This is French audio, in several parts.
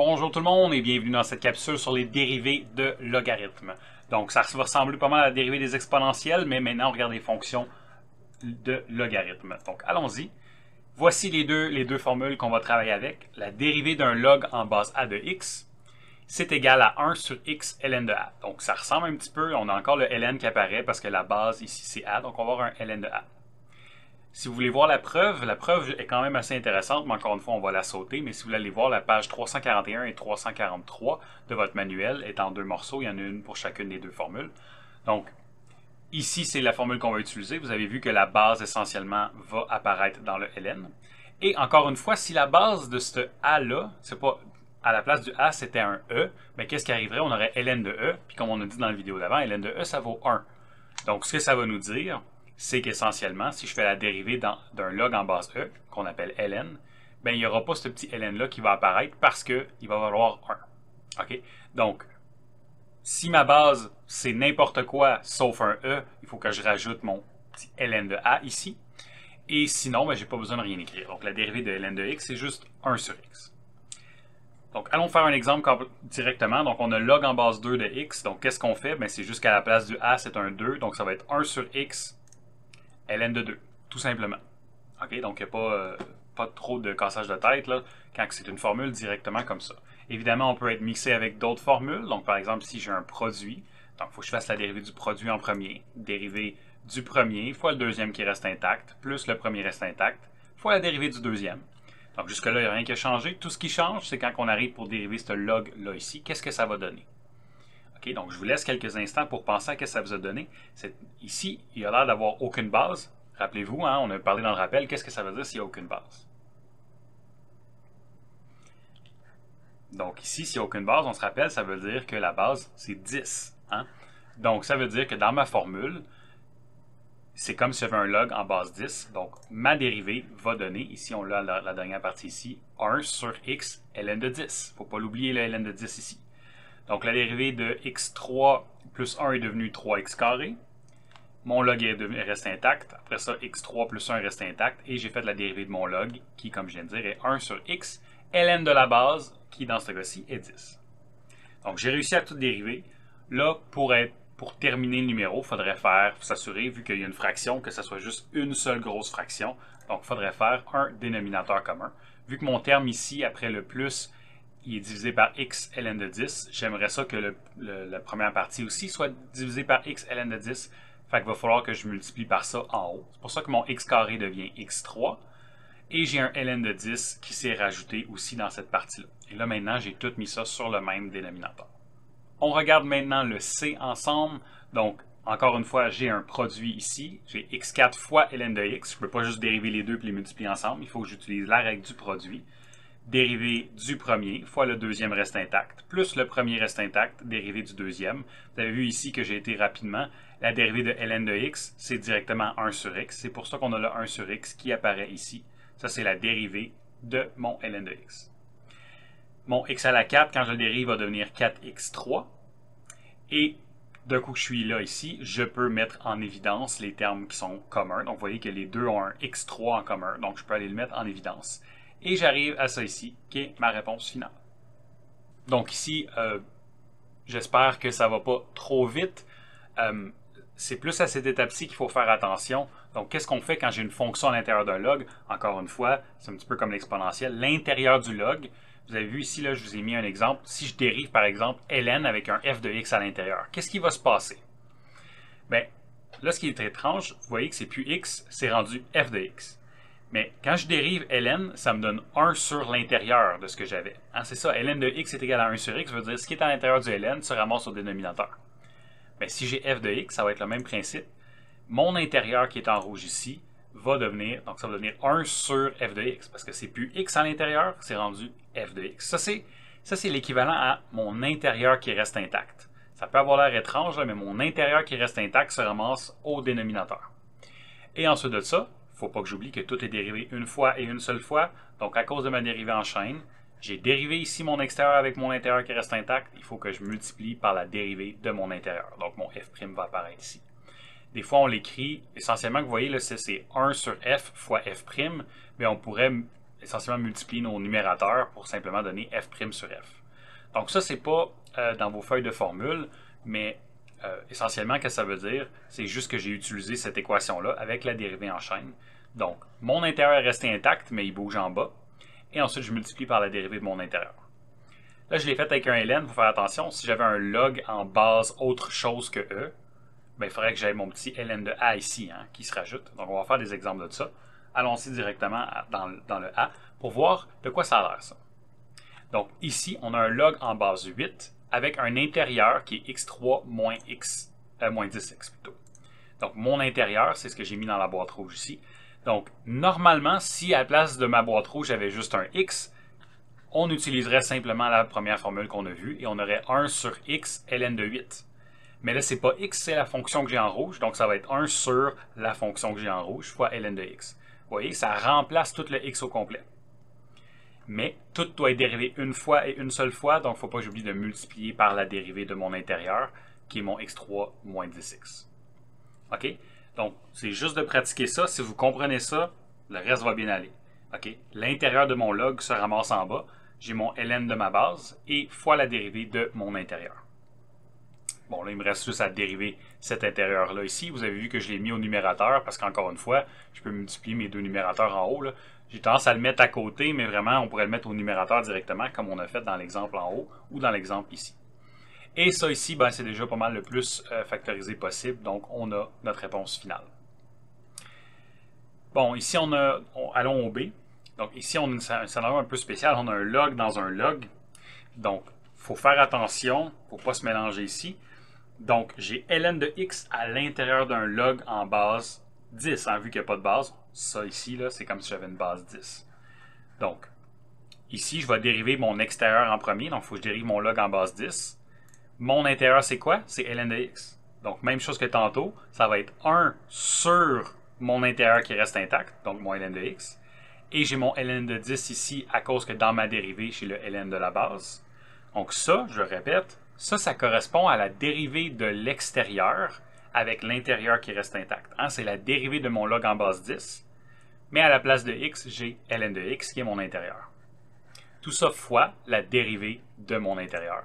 Bonjour tout le monde et bienvenue dans cette capsule sur les dérivés de logarithmes. Donc ça va ressembler pas mal à la dérivée des exponentielles, mais maintenant on regarde les fonctions de logarithmes. Donc allons-y. Voici les deux formules qu'on va travailler avec. La dérivée d'un log en base a de x, c'est égal à 1 sur x ln de a. Donc ça ressemble un petit peu, on a encore le ln qui apparaît parce que la base ici c'est a, donc on va avoir un ln de a. Si vous voulez voir la preuve est quand même assez intéressante, mais encore une fois, on va la sauter. Mais si vous voulez aller voir, la page 341 et 343 de votre manuel est en deux morceaux. Il y en a une pour chacune des deux formules. Donc, ici, c'est la formule qu'on va utiliser. Vous avez vu que la base, essentiellement, va apparaître dans le ln. Et encore une fois, si la base de ce a-là, c'est pas à la place du a, c'était un e, mais qu'est-ce qui arriverait? On aurait ln de e, puis comme on a dit dans la vidéo d'avant, ln de e, ça vaut 1. Donc, ce que ça va nous dire, c'est qu'essentiellement, si je fais la dérivée d'un log en base e, qu'on appelle ln, bien, il n'y aura pas ce petit ln-là qui va apparaître parce qu'il va valoir 1. OK? Donc, si ma base, c'est n'importe quoi sauf un e, il faut que je rajoute mon petit ln de a ici. Et sinon, ben, je n'ai pas besoin de rien écrire. Donc, la dérivée de ln de x, c'est juste 1 sur x. Donc, allons faire un exemple directement. Donc, on a log en base 2 de x. Donc, qu'est-ce qu'on fait? C'est juste qu'à la place du a, c'est un 2. Donc, ça va être 1 sur x ln de 2, tout simplement. OK? Donc, il n'y a pas trop de cassage de tête là, quand c'est une formule directement comme ça. Évidemment, on peut être mixé avec d'autres formules. Donc, par exemple, si j'ai un produit, donc il faut que je fasse la dérivée du produit en premier. Dérivée du premier fois le deuxième qui reste intact, plus le premier reste intact, fois la dérivée du deuxième. Donc, jusque-là, il n'y a rien qui a changé. Tout ce qui change, c'est quand on arrive pour dériver ce log-là ici, qu'est-ce que ça va donner? OK, donc, je vous laisse quelques instants pour penser à ce que ça vous a donné. Ici, il a l'air d'avoir aucune base. Rappelez-vous, hein, on a parlé dans le rappel, qu'est-ce que ça veut dire s'il n'y a aucune base? Donc, ici, s'il n'y a aucune base, on se rappelle, ça veut dire que la base, c'est 10. Hein? Donc, ça veut dire que dans ma formule, c'est comme si j'avais un log en base 10. Donc, ma dérivée va donner, ici, on l'a la dernière partie ici, 1 sur x ln de 10. Il ne faut pas l'oublier, le ln de 10 ici. Donc, la dérivée de x3 plus 1 est devenue 3x carré. Mon log reste intact. Après ça, x3 plus 1 reste intact. Et j'ai fait la dérivée de mon log, qui, comme je viens de dire, est 1 sur x ln de la base, qui, dans ce cas-ci, est 10. Donc, j'ai réussi à tout dériver. Là, pour terminer le numéro, il faudrait s'assurer, vu qu'il y a une fraction, que ce soit juste une seule grosse fraction. Donc, il faudrait faire un dénominateur commun. Vu que mon terme ici, après le plus, il est divisé par x ln de 10, j'aimerais ça que la première partie aussi soit divisée par x ln de 10. Fait qu'il va falloir que je multiplie par ça en haut. C'est pour ça que mon x carré devient x3. Et j'ai un ln de 10 qui s'est rajouté aussi dans cette partie-là. Et là, maintenant, j'ai tout mis ça sur le même dénominateur. On regarde maintenant le c ensemble. Donc, encore une fois, j'ai un produit ici. J'ai x4 fois ln de x. Je ne peux pas juste dériver les deux et les multiplier ensemble. Il faut que j'utilise la règle du produit. Dérivée du premier fois le deuxième reste intact, plus le premier reste intact, dérivée du deuxième. Vous avez vu ici que j'ai été rapidement. La dérivée de ln de x, c'est directement 1 sur x. C'est pour ça qu'on a le 1 sur x qui apparaît ici. Ça, c'est la dérivée de mon ln de x. Mon x à la 4, quand je le dérive, va devenir 4x3. Et d'un coup que je suis là ici, je peux mettre en évidence les termes qui sont communs. Donc, vous voyez que les deux ont un x3 en commun. Donc, je peux aller le mettre en évidence. Et j'arrive à ça ici, qui est ma réponse finale. Donc ici, j'espère que ça ne va pas trop vite. C'est plus à cette étape-ci qu'il faut faire attention. Donc, qu'est-ce qu'on fait quand j'ai une fonction à l'intérieur d'un log? Encore une fois, c'est un petit peu comme l'exponentielle. L'intérieur du log, vous avez vu ici, là, je vous ai mis un exemple. Si je dérive, par exemple, ln avec un f de x à l'intérieur, qu'est-ce qui va se passer? Bien, là, ce qui est étrange, vous voyez que c'est plus x, c'est rendu f de x. Mais quand je dérive ln, ça me donne 1 sur l'intérieur de ce que j'avais. Hein, c'est ça, ln de x est égal à 1 sur x, ça veut dire ce qui est à l'intérieur du ln se ramasse au dénominateur. Mais si j'ai f de x, ça va être le même principe. Mon intérieur qui est en rouge ici va devenir, donc ça va devenir 1 sur f de x, parce que c'est plus x à l'intérieur, c'est rendu f de x. Ça, c'est l'équivalent à mon intérieur qui reste intact. Ça peut avoir l'air étrange, là, mais mon intérieur qui reste intact se ramasse au dénominateur. Et ensuite de ça, il ne faut pas que j'oublie que tout est dérivé une fois et une seule fois. Donc, à cause de ma dérivée en chaîne, j'ai dérivé ici mon extérieur avec mon intérieur qui reste intact. Il faut que je multiplie par la dérivée de mon intérieur. Donc, mon f' va apparaître ici. Des fois, on l'écrit, essentiellement, vous voyez, c'est 1 sur f fois f', mais on pourrait essentiellement multiplier nos numérateurs pour simplement donner f' sur f. Donc ça, c'est pas dans vos feuilles de formule, mais essentiellement, qu'est-ce que ça veut dire? C'est juste que j'ai utilisé cette équation-là avec la dérivée en chaîne. Donc, mon intérieur est resté intact, mais il bouge en bas. Et ensuite, je multiplie par la dérivée de mon intérieur. Là, je l'ai fait avec un ln, il faut faire attention. Si j'avais un log en base autre chose que e, ben, il faudrait que j'aie mon petit ln de a ici, hein, qui se rajoute. Donc, on va faire des exemples de ça. Allons-y directement dans le a pour voir de quoi ça a l'air, ça. Donc, ici, on a un log en base 8 avec un intérieur qui est x3 moins 10x plutôt. Donc, mon intérieur, c'est ce que j'ai mis dans la boîte rouge ici. Donc, normalement, si à la place de ma boîte rouge, j'avais juste un x, on utiliserait simplement la première formule qu'on a vue et on aurait 1 sur x ln de 8. Mais là, c'est pas x, c'est la fonction que j'ai en rouge, donc ça va être 1 sur la fonction que j'ai en rouge fois ln de x. Vous voyez, ça remplace tout le x au complet. Mais tout doit être dérivé une fois et une seule fois, donc il ne faut pas que j'oublie de multiplier par la dérivée de mon intérieur, qui est mon x3 moins 10x. OK? Donc, c'est juste de pratiquer ça. Si vous comprenez ça, le reste va bien aller. OK? L'intérieur de mon log se ramasse en bas. J'ai mon ln de ma base et fois la dérivée de mon intérieur. Bon, là, il me reste juste à dériver cet intérieur-là ici. Vous avez vu que je l'ai mis au numérateur parce qu'encore une fois, je peux multiplier mes deux numérateurs en haut. J'ai tendance à le mettre à côté, mais vraiment, on pourrait le mettre au numérateur directement comme on a fait dans l'exemple en haut ou dans l'exemple ici. Et ça ici, ben, c'est déjà pas mal le plus factorisé possible. Donc, on a notre réponse finale. Bon, ici, allons au B. Donc, ici, on a un scénario un peu spécial. On a un log dans un log. Donc, il faut faire attention pour ne pas se mélanger ici. Donc, j'ai ln de x à l'intérieur d'un log en base 10, hein, vu qu'il n'y a pas de base. Ça ici, c'est comme si j'avais une base 10. Donc, ici, je vais dériver mon extérieur en premier. Donc, il faut que je dérive mon log en base 10. Mon intérieur, c'est quoi? C'est ln de x. Donc, même chose que tantôt, ça va être 1 sur mon intérieur qui reste intact, donc mon ln de x. Et j'ai mon ln de 10 ici à cause que dans ma dérivée, j'ai le ln de la base. Donc ça, je répète, ça correspond à la dérivée de l'extérieur avec l'intérieur qui reste intact. Hein, c'est la dérivée de mon log en base 10. Mais à la place de x, j'ai ln de x qui est mon intérieur. Tout ça fois la dérivée de mon intérieur,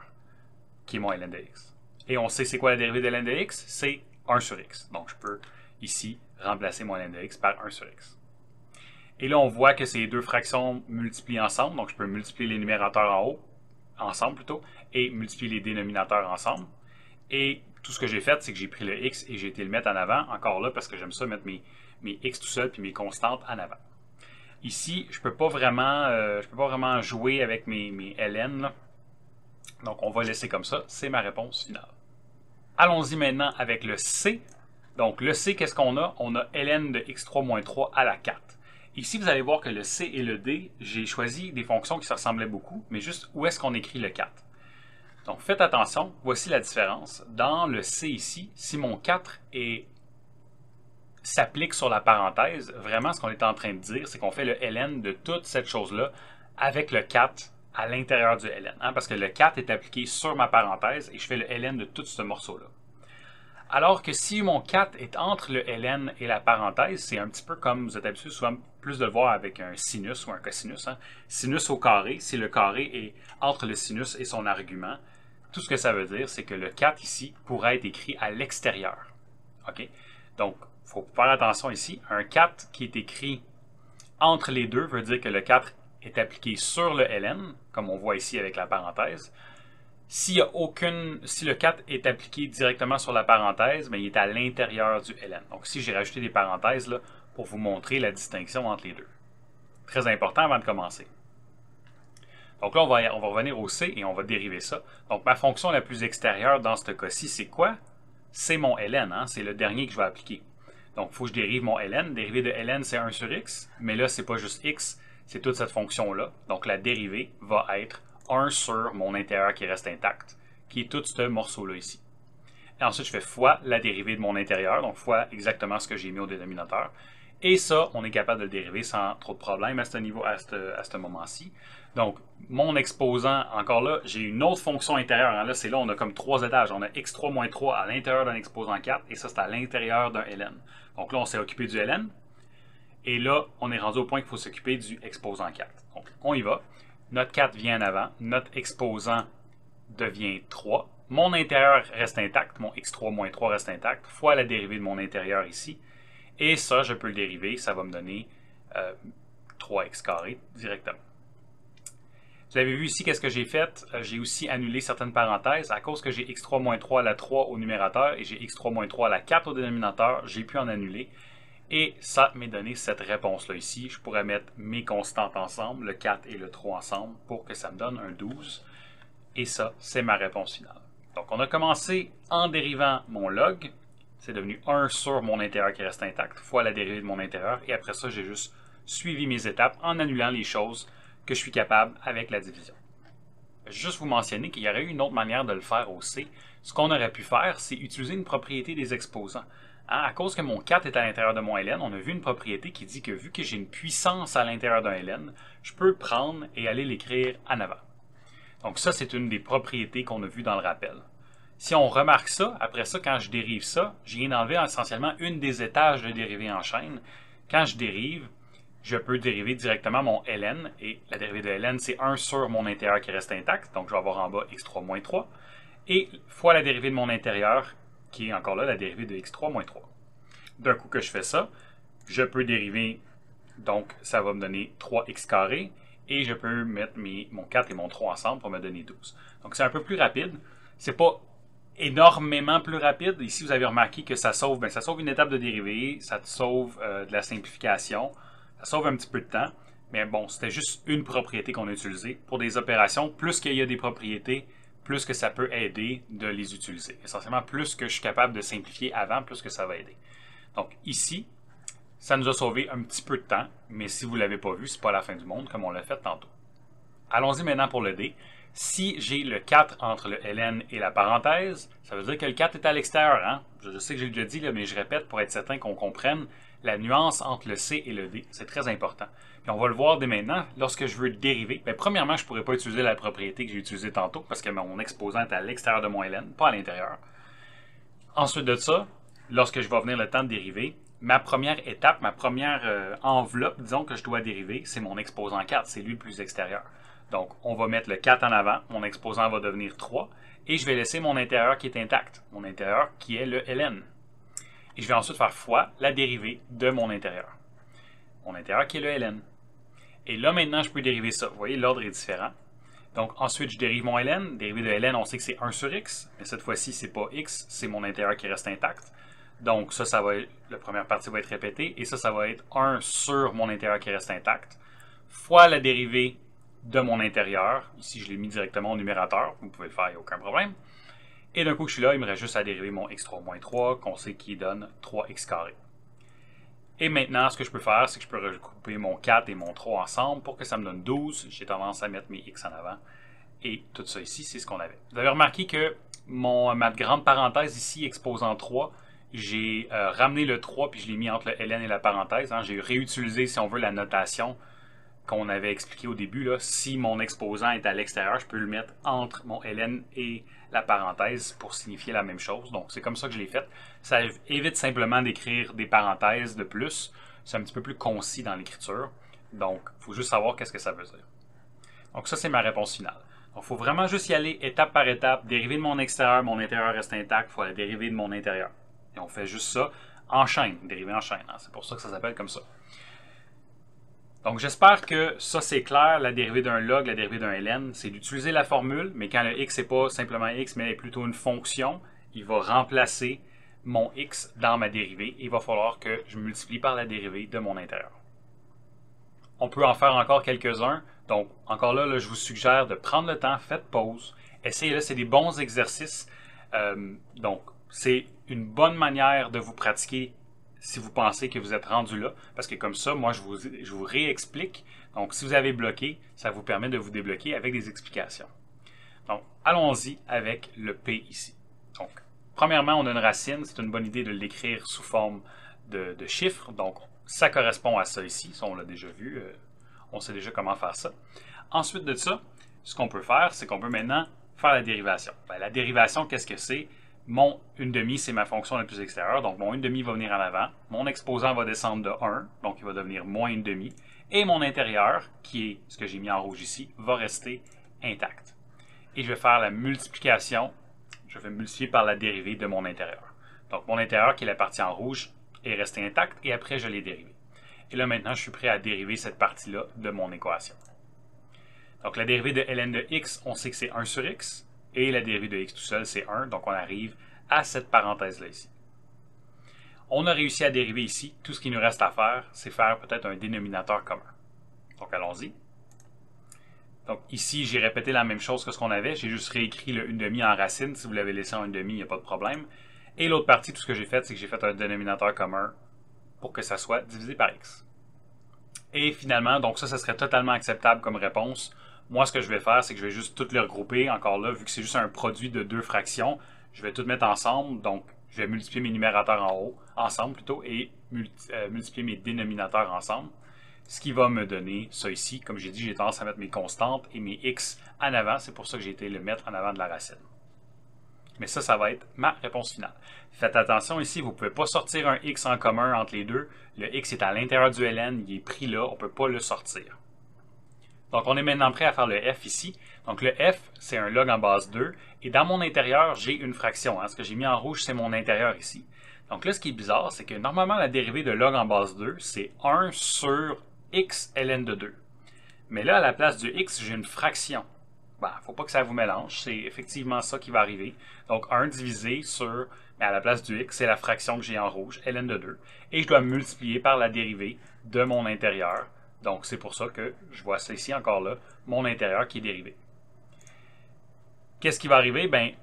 qui est mon ln de x. Et on sait c'est quoi la dérivée de ln de x? C'est 1 sur x. Donc je peux ici remplacer mon ln de x par 1 sur x. Et là, on voit que ces deux fractions multiplient ensemble. Donc je peux multiplier les numérateurs en haut, ensemble plutôt, et multiplier les dénominateurs ensemble. Et tout ce que j'ai fait, c'est que j'ai pris le x et j'ai été le mettre en avant, encore là, parce que j'aime ça mettre mes x tout seul puis mes constantes en avant. Ici, je ne peux pas vraiment jouer avec mes ln, là. Donc, on va laisser comme ça. C'est ma réponse finale. Allons-y maintenant avec le c. Donc, le c, qu'est-ce qu'on a? On a ln de x3 moins 3 à la 4. Ici, vous allez voir que le c et le d, j'ai choisi des fonctions qui se ressemblaient beaucoup, mais juste où est-ce qu'on écrit le 4? Donc, faites attention. Voici la différence. Dans le c ici, si mon 4 s'applique sur la parenthèse, vraiment, ce qu'on est en train de dire, c'est qu'on fait le ln de toute cette chose-là avec le 4 à l'intérieur du ln. Hein, parce que le 4 est appliqué sur ma parenthèse et je fais le ln de tout ce morceau-là. Alors que si mon 4 est entre le ln et la parenthèse, c'est un petit peu comme vous êtes habitué souvent plus de le voir avec un sinus ou un cosinus. Hein. Sinus au carré, si le carré est entre le sinus et son argument, tout ce que ça veut dire, c'est que le 4 ici pourrait être écrit à l'extérieur. OK? Donc, il faut faire attention ici. Un 4 qui est écrit entre les deux veut dire que le 4 est appliqué sur le ln, comme on voit ici avec la parenthèse. Si le 4 est appliqué directement sur la parenthèse, bien, il est à l'intérieur du ln. Donc ici, j'ai rajouté des parenthèses là, pour vous montrer la distinction entre les deux. Très important avant de commencer. Donc là, on va revenir au c et on va dériver ça. Donc ma fonction la plus extérieure dans ce cas-ci, c'est quoi? C'est mon ln, hein? C'est le dernier que je vais appliquer. Donc il faut que je dérive mon ln. Dérivée de ln, c'est 1 sur x, mais là, c'est pas juste x, c'est toute cette fonction-là. Donc la dérivée va être 1 sur mon intérieur qui reste intact, qui est tout ce morceau-là ici. Et ensuite, je fais fois la dérivée de mon intérieur, donc fois exactement ce que j'ai mis au dénominateur. Et ça, on est capable de le dériver sans trop de problème à ce moment-ci. Donc, mon exposant, encore là, j'ai une autre fonction intérieure. Hein. Là, c'est là, on a comme 3 étages. On a x3 moins 3 à l'intérieur d'un exposant 4, et ça, c'est à l'intérieur d'un ln. Donc là, on s'est occupé du ln. Et là, on est rendu au point qu'il faut s'occuper du exposant 4. Donc, on y va. Notre 4 vient en avant. Notre exposant devient 3. Mon intérieur reste intact. Mon x3 moins 3 reste intact, fois la dérivée de mon intérieur ici. Et ça, je peux le dériver. Ça va me donner 3x carré directement. Vous avez vu ici qu'est-ce que j'ai fait. J'ai aussi annulé certaines parenthèses. À cause que j'ai x3 moins 3 à la 3 au numérateur et j'ai x3 moins 3 à la 4 au dénominateur, j'ai pu en annuler. Et ça m'a donné cette réponse-là ici. Je pourrais mettre mes constantes ensemble, le 4 et le 3 ensemble, pour que ça me donne un 12. Et ça, c'est ma réponse finale. Donc, on a commencé en dérivant mon log. C'est devenu 1 sur mon intérieur qui reste intact, fois la dérivée de mon intérieur. Et après ça, j'ai juste suivi mes étapes en annulant les choses que je suis capable avec la division. Je vais juste vous mentionner qu'il y aurait eu une autre manière de le faire aussi. Ce qu'on aurait pu faire, c'est utiliser une propriété des exposants. À cause que mon 4 est à l'intérieur de mon ln, on a vu une propriété qui dit que vu que j'ai une puissance à l'intérieur d'un ln, je peux le prendre et aller l'écrire en avant. Donc ça, c'est une des propriétés qu'on a vues dans le rappel. Si on remarque ça, après ça, quand je dérive ça, je viens d'enlever essentiellement une des étages de dérivée en chaîne. Quand je dérive, je peux dériver directement mon ln, et la dérivée de ln, c'est 1 sur mon intérieur qui reste intact, donc je vais avoir en bas x3 moins 3, et fois la dérivée de mon intérieur, qui est encore là la dérivée de x3 moins 3. D'un coup que je fais ça, je peux dériver, donc ça va me donner 3x carré, et je peux mettre mon 4 et mon 3 ensemble pour me donner 12. Donc c'est un peu plus rapide, c'est pas énormément plus rapide. Ici, vous avez remarqué que ça sauve, ça sauve une étape de dérivée, ça te sauve de la simplification, ça sauve un petit peu de temps, mais bon, c'était juste une propriété qu'on a utilisée. Pour des opérations, plus qu'il y a des propriétés, plus que ça peut aider de les utiliser. Essentiellement, plus que je suis capable de simplifier avant, plus que ça va aider. Donc ici, ça nous a sauvé un petit peu de temps, mais si vous ne l'avez pas vu, ce n'est pas la fin du monde comme on l'a fait tantôt. Allons-y maintenant pour le D. Si j'ai le 4 entre le ln et la parenthèse, ça veut dire que le 4 est à l'extérieur. Hein? Je sais que j'ai déjà dit, là, mais je répète pour être certain qu'on comprenne la nuance entre le C et le D. C'est très important. Puis on va le voir dès maintenant. Lorsque je veux dériver, premièrement, je ne pourrais pas utiliser la propriété que j'ai utilisée tantôt parce que mon exposant est à l'extérieur de mon ln, pas à l'intérieur. Ensuite de ça, lorsque je vais venir le temps de dériver, ma première étape, ma première enveloppe, disons que je dois dériver, c'est mon exposant 4. C'est lui le plus extérieur. Donc, on va mettre le 4 en avant, mon exposant va devenir 3, et je vais laisser mon intérieur qui est intact, mon intérieur qui est le ln. Et je vais ensuite faire fois la dérivée de mon intérieur. Mon intérieur qui est le ln. Et là, maintenant, je peux dériver ça. Vous voyez, l'ordre est différent. Donc, ensuite, je dérive mon ln. Dérivée de ln, on sait que c'est 1 sur x, mais cette fois-ci, c'est pas x, c'est mon intérieur qui reste intact. Donc, ça va être, la première partie va être répétée, et ça va être 1 sur mon intérieur qui reste intact, fois la dérivée de mon intérieur. Ici, je l'ai mis directement au numérateur. Vous pouvez le faire, il n'y a aucun problème. Et d'un coup que je suis là, il me reste juste à dériver mon x3 moins 3, qu'on sait qui donne 3x carré. Et maintenant, ce que je peux faire, c'est que je peux regrouper mon 4 et mon 3 ensemble pour que ça me donne 12. J'ai tendance à mettre mes x en avant. Et tout ça ici, c'est ce qu'on avait. Vous avez remarqué que ma grande parenthèse ici, exposant 3, j'ai ramené le 3 puis je l'ai mis entre le ln et la parenthèse. Hein. J'ai réutilisé, si on veut, la notation qu'on avait expliqué au début. Là. Si mon exposant est à l'extérieur, je peux le mettre entre mon ln et la parenthèse pour signifier la même chose. Donc, c'est comme ça que je l'ai fait. Ça évite simplement d'écrire des parenthèses de plus. C'est un petit peu plus concis dans l'écriture. Donc, il faut juste savoir qu'est-ce que ça veut dire. Donc, ça, c'est ma réponse finale. Donc, il faut vraiment juste y aller étape par étape. Dériver de mon extérieur, mon intérieur reste intact. Il faut la dériver de mon intérieur. Et on fait juste ça en chaîne, dériver en chaîne. Hein. C'est pour ça que ça s'appelle comme ça. Donc, j'espère que ça, c'est clair. La dérivée d'un log, la dérivée d'un ln, c'est d'utiliser la formule, mais quand le x n'est pas simplement x, mais plutôt une fonction, il va remplacer mon x dans ma dérivée. Il va falloir que je multiplie par la dérivée de mon intérieur. On peut en faire encore quelques-uns. Donc, encore là, je vous suggère de prendre le temps, faites pause, essayez-le, c'est des bons exercices. Donc, c'est une bonne manière de vous pratiquer si vous pensez que vous êtes rendu là, parce que comme ça, moi, je vous réexplique. Donc, si vous avez bloqué, ça vous permet de vous débloquer avec des explications. Donc, allons-y avec le P ici. Donc, premièrement, on a une racine. C'est une bonne idée de l'écrire sous forme de chiffres. Donc, ça correspond à ça ici. Ça, on l'a déjà vu. On sait déjà comment faire ça. Ensuite de ça, ce qu'on peut faire, c'est qu'on peut maintenant faire la dérivation. La dérivation, qu'est-ce que c'est? Mon 1/2, c'est ma fonction la plus extérieure, donc mon 1/2 va venir en avant. Mon exposant va descendre de 1, donc il va devenir moins 1/2. Et mon intérieur, qui est ce que j'ai mis en rouge ici, va rester intact. Et je vais faire la multiplication, je vais multiplier par la dérivée de mon intérieur. Donc mon intérieur, qui est la partie en rouge, est resté intact, et après je l'ai dérivé. Et là maintenant, je suis prêt à dériver cette partie-là de mon équation. Donc la dérivée de ln de x, on sait que c'est 1 sur x, et la dérivée de x tout seul, c'est 1, donc on arrive à cette parenthèse-là ici. On a réussi à dériver ici. Tout ce qu'il nous reste à faire, c'est faire peut-être un dénominateur commun. Donc allons-y. Donc ici, j'ai répété la même chose que ce qu'on avait. J'ai juste réécrit le 1/2 en racine. Si vous l'avez laissé en 1/2, il n'y a pas de problème. Et l'autre partie, tout ce que j'ai fait, c'est que j'ai fait un dénominateur commun pour que ça soit divisé par x. Et finalement, donc ça serait totalement acceptable comme réponse. Moi, ce que je vais faire, c'est que je vais juste tout les regrouper. Encore là, vu que c'est juste un produit de deux fractions, je vais tout mettre ensemble. Donc, je vais multiplier mes numérateurs ensemble plutôt, et multiplier mes dénominateurs ensemble. Ce qui va me donner ça ici. Comme j'ai dit, j'ai tendance à mettre mes constantes et mes x en avant. C'est pour ça que j'ai été le mettre en avant de la racine. Mais ça va être ma réponse finale. Faites attention ici, vous ne pouvez pas sortir un x en commun entre les deux. Le x est à l'intérieur du ln, il est pris là, on ne peut pas le sortir. Donc, on est maintenant prêt à faire le f ici. Donc, le f, c'est un log en base 2. Et dans mon intérieur, j'ai une fraction. Ce que j'ai mis en rouge, c'est mon intérieur ici. Donc là, ce qui est bizarre, c'est que normalement, la dérivée de log en base 2, c'est 1 sur x ln de 2. Mais là, à la place du x, j'ai une fraction. Il ne faut pas que ça vous mélange. C'est effectivement ça qui va arriver. Donc, 1 divisé sur, mais à la place du x, c'est la fraction que j'ai en rouge, ln de 2. Et je dois multiplier par la dérivée de mon intérieur. Donc, c'est pour ça que je vois ça ici, encore là, mon intérieur qui est dérivé. Qu'est-ce qui va arriver? Bien,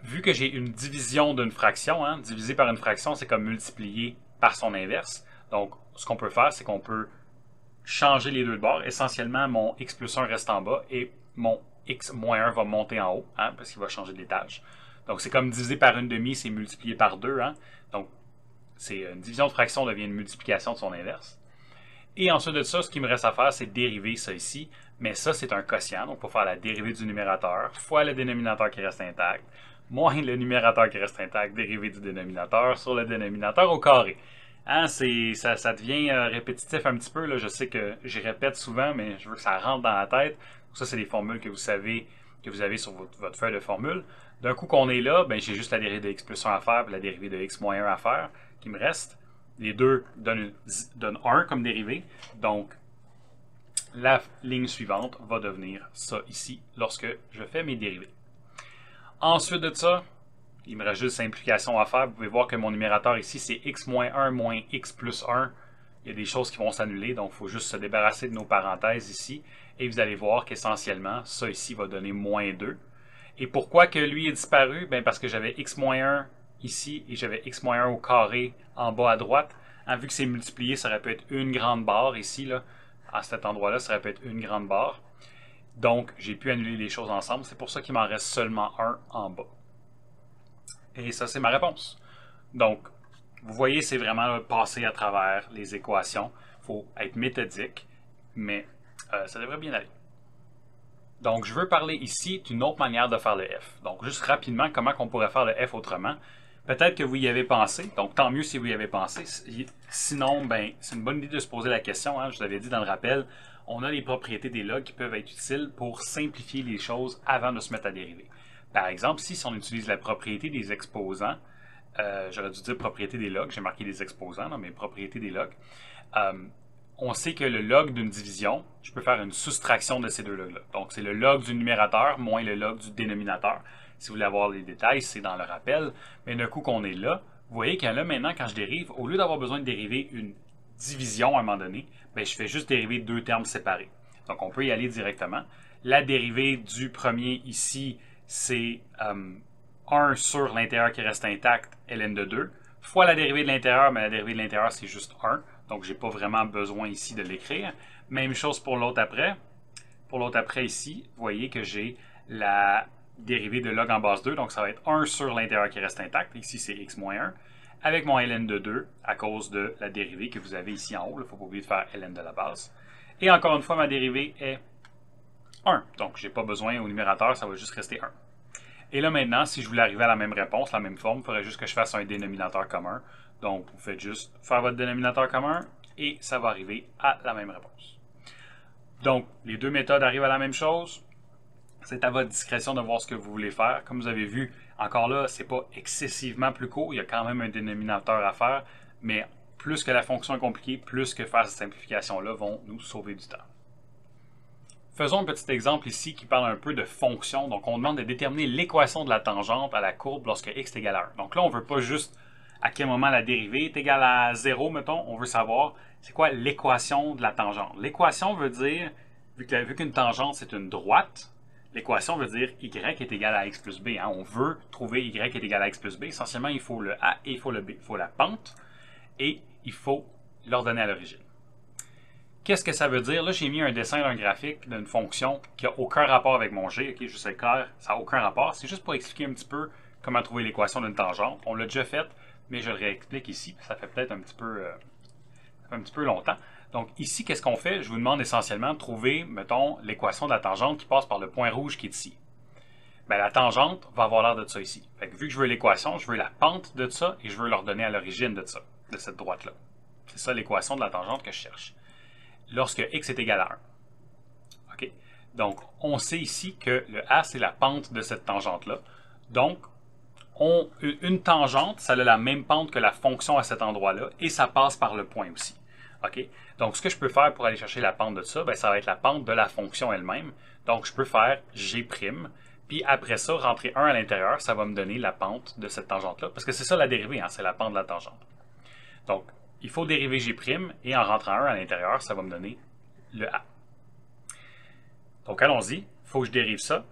vu que j'ai une division d'une fraction, diviser par une fraction, c'est comme multiplier par son inverse. Donc, ce qu'on peut faire, c'est qu'on peut changer les deux de bord. Essentiellement, mon x plus 1 reste en bas et mon x moins 1 va monter en haut, parce qu'il va changer d'étage. Donc, c'est comme diviser par 1/2, c'est multiplier par 2. Donc, c'est une division de fraction devient une multiplication de son inverse. Et ensuite de ça, ce qui me reste à faire, c'est dériver ça ici. Mais ça, c'est un quotient. Donc, pour faire la dérivée du numérateur fois le dénominateur qui reste intact, moins le numérateur qui reste intact, dérivée du dénominateur sur le dénominateur au carré. Ça devient répétitif un petit peu. Là. Je sais que j'y répète souvent, mais je veux que ça rentre dans la tête. Donc, ça, c'est des formules que vous savez, que vous avez sur votre feuille de formule. D'un coup qu'on est là, j'ai juste la dérivée de x plus 1 à faire et la dérivée de x moins 1 à faire qui me reste. Les deux donnent 1 comme dérivée. Donc, la ligne suivante va devenir ça ici lorsque je fais mes dérivées. Ensuite de ça, il me reste juste simplification à faire. Vous pouvez voir que mon numérateur ici, c'est x moins 1 moins x plus 1. Il y a des choses qui vont s'annuler, donc il faut juste se débarrasser de nos parenthèses ici. Et vous allez voir qu'essentiellement, ça ici va donner moins 2. Et pourquoi que lui est disparu? Parce que j'avais x moins 1 ici et j'avais x moins 1 au carré en bas à droite. Vu que c'est multiplié, ça aurait pu être une grande barre ici, là. À cet endroit-là, ça aurait pu être une grande barre. Donc, j'ai pu annuler les choses ensemble. C'est pour ça qu'il m'en reste seulement un en bas. Et ça, c'est ma réponse. Donc, vous voyez, c'est vraiment là, passer à travers les équations. Il faut être méthodique, mais ça devrait bien aller. Donc, je veux parler ici d'une autre manière de faire le F. Donc, juste rapidement, comment on pourrait faire le F autrement. Peut-être que vous y avez pensé, donc tant mieux si vous y avez pensé. Sinon, c'est une bonne idée de se poser la question. Je vous l'avais dit dans le rappel, on a les propriétés des logs qui peuvent être utiles pour simplifier les choses avant de se mettre à dériver. Par exemple, si on utilise la propriété des exposants, j'aurais dû dire propriété des logs, j'ai marqué des exposants, mais propriété des logs. On sait que le log d'une division, je peux faire une soustraction de ces deux logs-là. Donc, c'est le log du numérateur moins le log du dénominateur. Si vous voulez avoir les détails, c'est dans le rappel. Mais d'un coup qu'on est là, vous voyez que là, maintenant, quand je dérive, au lieu d'avoir besoin de dériver une division à un moment donné, je fais juste dériver deux termes séparés. Donc, on peut y aller directement. La dérivée du premier ici, c'est 1 sur l'intérieur qui reste intact, ln de 2, fois la dérivée de l'intérieur, mais la dérivée de l'intérieur, c'est juste 1. Donc, je n'ai pas vraiment besoin ici de l'écrire. Même chose pour l'autre après. Pour l'autre après ici, vous voyez que j'ai la dérivée de log en base 2. Donc, ça va être 1 sur l'intérieur qui reste intact. Ici, c'est x moins 1. Avec mon ln de 2 à cause de la dérivée que vous avez ici en haut. Il ne faut pas oublier de faire ln de la base. Et encore une fois, ma dérivée est 1. Donc, je n'ai pas besoin au numérateur, ça va juste rester 1. Et là maintenant, si je voulais arriver à la même réponse, la même forme, il faudrait juste que je fasse un dénominateur commun. Donc, vous faites juste faire votre dénominateur commun et ça va arriver à la même réponse. Donc, les deux méthodes arrivent à la même chose. C'est à votre discrétion de voir ce que vous voulez faire. Comme vous avez vu, encore là, ce n'est pas excessivement plus court. Il y a quand même un dénominateur à faire, mais plus que la fonction est compliquée, plus que faire cette simplification-là vont nous sauver du temps. Faisons un petit exemple ici qui parle un peu de fonction. Donc, on demande de déterminer l'équation de la tangente à la courbe lorsque x est égal à 1. Donc là, on ne veut pas juste à quel moment la dérivée est égale à 0, mettons. On veut savoir c'est quoi l'équation de la tangente. L'équation veut dire, vu qu'une tangente, c'est une droite, l'équation veut dire y est égal à x plus b. On veut trouver y est égal à x plus b. Essentiellement, il faut le a et il faut le b. Il faut la pente et il faut l'ordonner à l'origine. Qu'est-ce que ça veut dire? Là, j'ai mis un dessin d'un graphique d'une fonction qui n'a aucun rapport avec mon g. Okay, je sais clair, ça n'a aucun rapport. C'est juste pour expliquer un petit peu comment trouver l'équation d'une tangente. On l'a déjà fait, mais je le réexplique ici. Ça fait peut-être un petit peu longtemps. Donc ici, qu'est-ce qu'on fait? Je vous demande essentiellement de trouver, mettons, l'équation de la tangente qui passe par le point rouge qui est ici. Bien, la tangente va avoir l'air de ça ici. Fait que vu que je veux l'équation, je veux la pente de ça et je veux l'ordonner à l'origine de ça, de cette droite-là. C'est ça l'équation de la tangente que je cherche. Lorsque x est égal à 1. OK? Donc, on sait ici que le a, c'est la pente de cette tangente-là. Donc, une tangente, ça a la même pente que la fonction à cet endroit-là et ça passe par le point aussi. OK? Donc, ce que je peux faire pour aller chercher la pente de ça, bien, ça va être la pente de la fonction elle-même. Donc, je peux faire g', puis après ça, rentrer 1 à l'intérieur, ça va me donner la pente de cette tangente-là. Parce que c'est ça la dérivée, c'est la pente de la tangente. Donc, il faut dériver g' et en rentrant 1 à l'intérieur, ça va me donner le a. Donc, allons-y. Il faut que je dérive ça.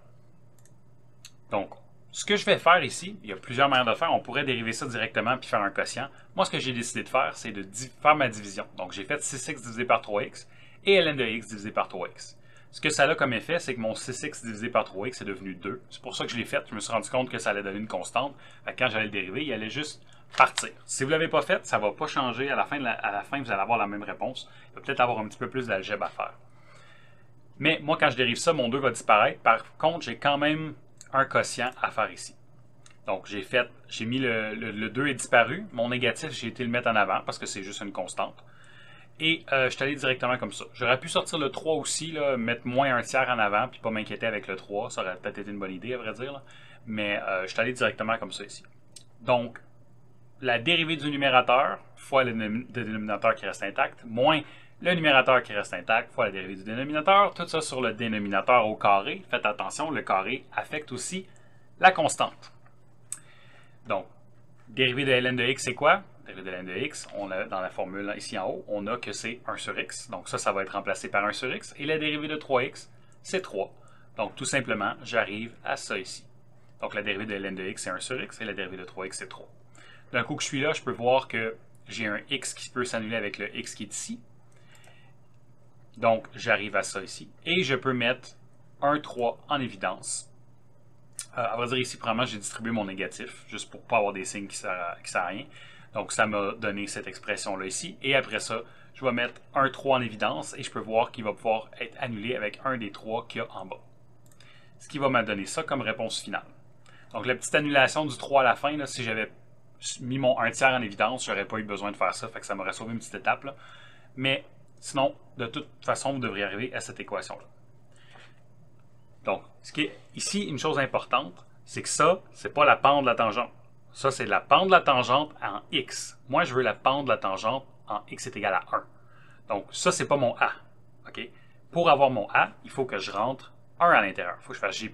Donc, ce que je vais faire ici, il y a plusieurs manières de faire. On pourrait dériver ça directement puis faire un quotient. Moi, ce que j'ai décidé de faire, c'est de faire ma division. Donc, j'ai fait 6x divisé par 3x et ln de x divisé par 3x. Ce que ça a comme effet, c'est que mon 6x divisé par 3x est devenu 2. C'est pour ça que je l'ai fait. Je me suis rendu compte que ça allait donner une constante. Quand j'allais le dériver, il allait juste partir. Si vous ne l'avez pas fait, ça ne va pas changer. À la fin, vous allez avoir la même réponse. Il va peut-être avoir un petit peu plus d'algèbre à faire. Mais moi, quand je dérive ça, mon 2 va disparaître. Par contre, j'ai quand même un quotient à faire ici. Donc, j'ai mis le 2 est disparu. Mon négatif, j'ai été le mettre en avant parce que c'est juste une constante. Et je suis allé directement comme ça. J'aurais pu sortir le 3 aussi, là, mettre moins un tiers en avant, puis pas m'inquiéter avec le 3. Ça aurait peut-être été une bonne idée, à vrai dire. Là. Mais je suis allé directement comme ça ici. Donc, la dérivée du numérateur fois le dénominateur qui reste intact, moins le numérateur qui reste intact fois la dérivée du dénominateur, tout ça sur le dénominateur au carré. Faites attention, le carré affecte aussi la constante. Donc, dérivée de ln de x, c'est quoi? Dérivée de ln de x, on a dans la formule ici en haut, on a que c'est 1 sur x. Donc ça va être remplacé par 1 sur x. Et la dérivée de 3x, c'est 3. Donc tout simplement, j'arrive à ça ici. Donc la dérivée de ln de x, c'est 1 sur x et la dérivée de 3x, c'est 3. D'un coup que je suis là, je peux voir que j'ai un x qui peut s'annuler avec le x qui est ici. Donc, j'arrive à ça ici. Et je peux mettre un 3 en évidence. À vrai dire, ici, probablement, j'ai distribué mon négatif, juste pour ne pas avoir des signes qui ne servent à rien. Donc, ça m'a donné cette expression-là ici. Et après ça, je vais mettre un 3 en évidence et je peux voir qu'il va pouvoir être annulé avec un des 3 qu'il y a en bas. Ce qui va me donner ça comme réponse finale. Donc, la petite annulation du 3 à la fin, là, si j'avais mis mon 1 tiers en évidence, je n'aurais pas eu besoin de faire ça, fait que ça m'aurait sauvé une petite étape. Là. Mais sinon, de toute façon, vous devriez arriver à cette équation-là. Donc, ce qui est ici une chose importante, c'est que ça, c'est pas la pente de la tangente. Ça, c'est la pente de la tangente en x. Moi, je veux la pente de la tangente en x est égal à 1. Donc, ça, c'est pas mon a. Okay? Pour avoir mon a, il faut que je rentre 1 à l'intérieur. Il faut que je fasse g'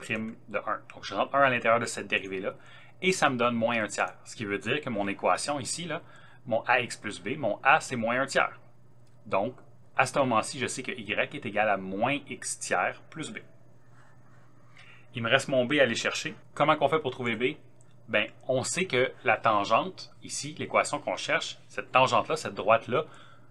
de 1. Donc, je rentre 1 à l'intérieur de cette dérivée-là. Et ça me donne moins 1 tiers. Ce qui veut dire que mon équation ici, là, mon ax plus b, mon a, c'est moins 1 tiers. Donc, à ce moment-ci, je sais que y est égal à moins x tiers plus b. Il me reste mon b à aller chercher. Comment on fait pour trouver b? Bien, on sait que la tangente, ici, l'équation qu'on cherche, cette tangente-là, cette droite-là,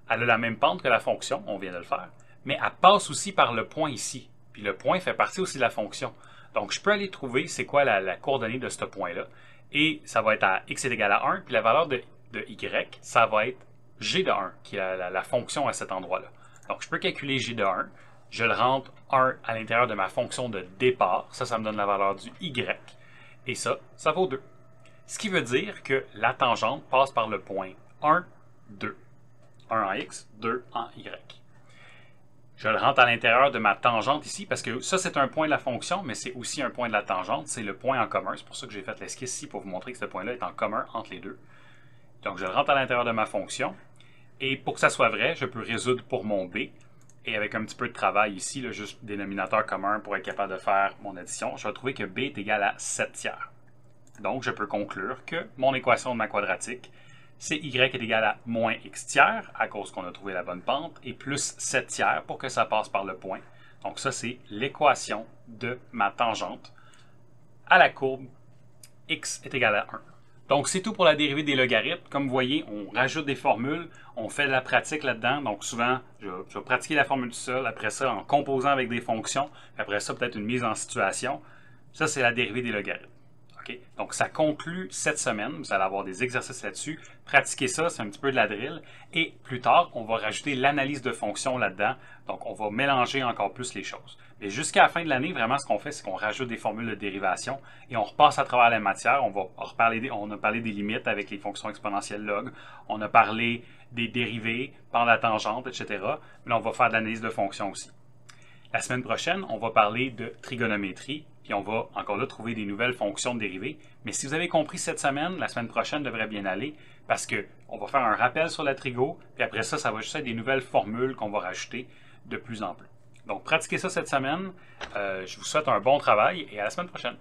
elle a la même pente que la fonction, on vient de le faire, mais elle passe aussi par le point ici. Puis le point fait partie aussi de la fonction. Donc, je peux aller trouver c'est quoi la coordonnée de ce point-là. Et ça va être à x est égal à 1, puis la valeur de y, ça va être g de 1, qui est la fonction à cet endroit-là. Donc, je peux calculer g de 1. Je le rentre 1 à l'intérieur de ma fonction de départ. Ça me donne la valeur du y. Et ça vaut 2. Ce qui veut dire que la tangente passe par le point 1, 2. 1 en x, 2 en y. Je le rentre à l'intérieur de ma tangente ici, parce que ça, c'est un point de la fonction, mais c'est aussi un point de la tangente. C'est le point en commun. C'est pour ça que j'ai fait l'esquisse ici, pour vous montrer que ce point-là est en commun entre les deux. Donc, je le rentre à l'intérieur de ma fonction. Et pour que ça soit vrai, je peux résoudre pour mon b. Et avec un petit peu de travail ici, là, juste dénominateur commun pour être capable de faire mon addition, je vais trouver que b est égal à 7 tiers. Donc, je peux conclure que mon équation de ma quadratique, c'est y est égal à moins x tiers, à cause qu'on a trouvé la bonne pente, et plus 7 tiers pour que ça passe par le point. Donc ça, c'est l'équation de ma tangente à la courbe x est égal à 1. Donc c'est tout pour la dérivée des logarithmes. Comme vous voyez, on rajoute des formules, on fait de la pratique là-dedans. Donc souvent, je vais pratiquer la formule tout seul, après ça en composant avec des fonctions, puis après ça peut-être une mise en situation. Ça, c'est la dérivée des logarithmes. Okay? Donc, ça conclut cette semaine. Vous allez avoir des exercices là-dessus. Pratiquez ça, c'est un petit peu de la drill. Et plus tard, on va rajouter l'analyse de fonctions là-dedans. Donc, on va mélanger encore plus les choses. Mais jusqu'à la fin de l'année, vraiment, ce qu'on fait, c'est qu'on rajoute des formules de dérivation et on repasse à travers la matière. On a parlé des limites avec les fonctions exponentielles log. On a parlé des dérivés par la tangente, etc. Mais là, on va faire de l'analyse de fonctions aussi. La semaine prochaine, on va parler de trigonométrie, puis on va encore là trouver des nouvelles fonctions de dérivées. Mais si vous avez compris cette semaine, la semaine prochaine devrait bien aller, parce qu'on va faire un rappel sur la trigo, puis après ça, ça va juste être des nouvelles formules qu'on va rajouter de plus en plus. Donc, pratiquez ça cette semaine. Je vous souhaite un bon travail et à la semaine prochaine.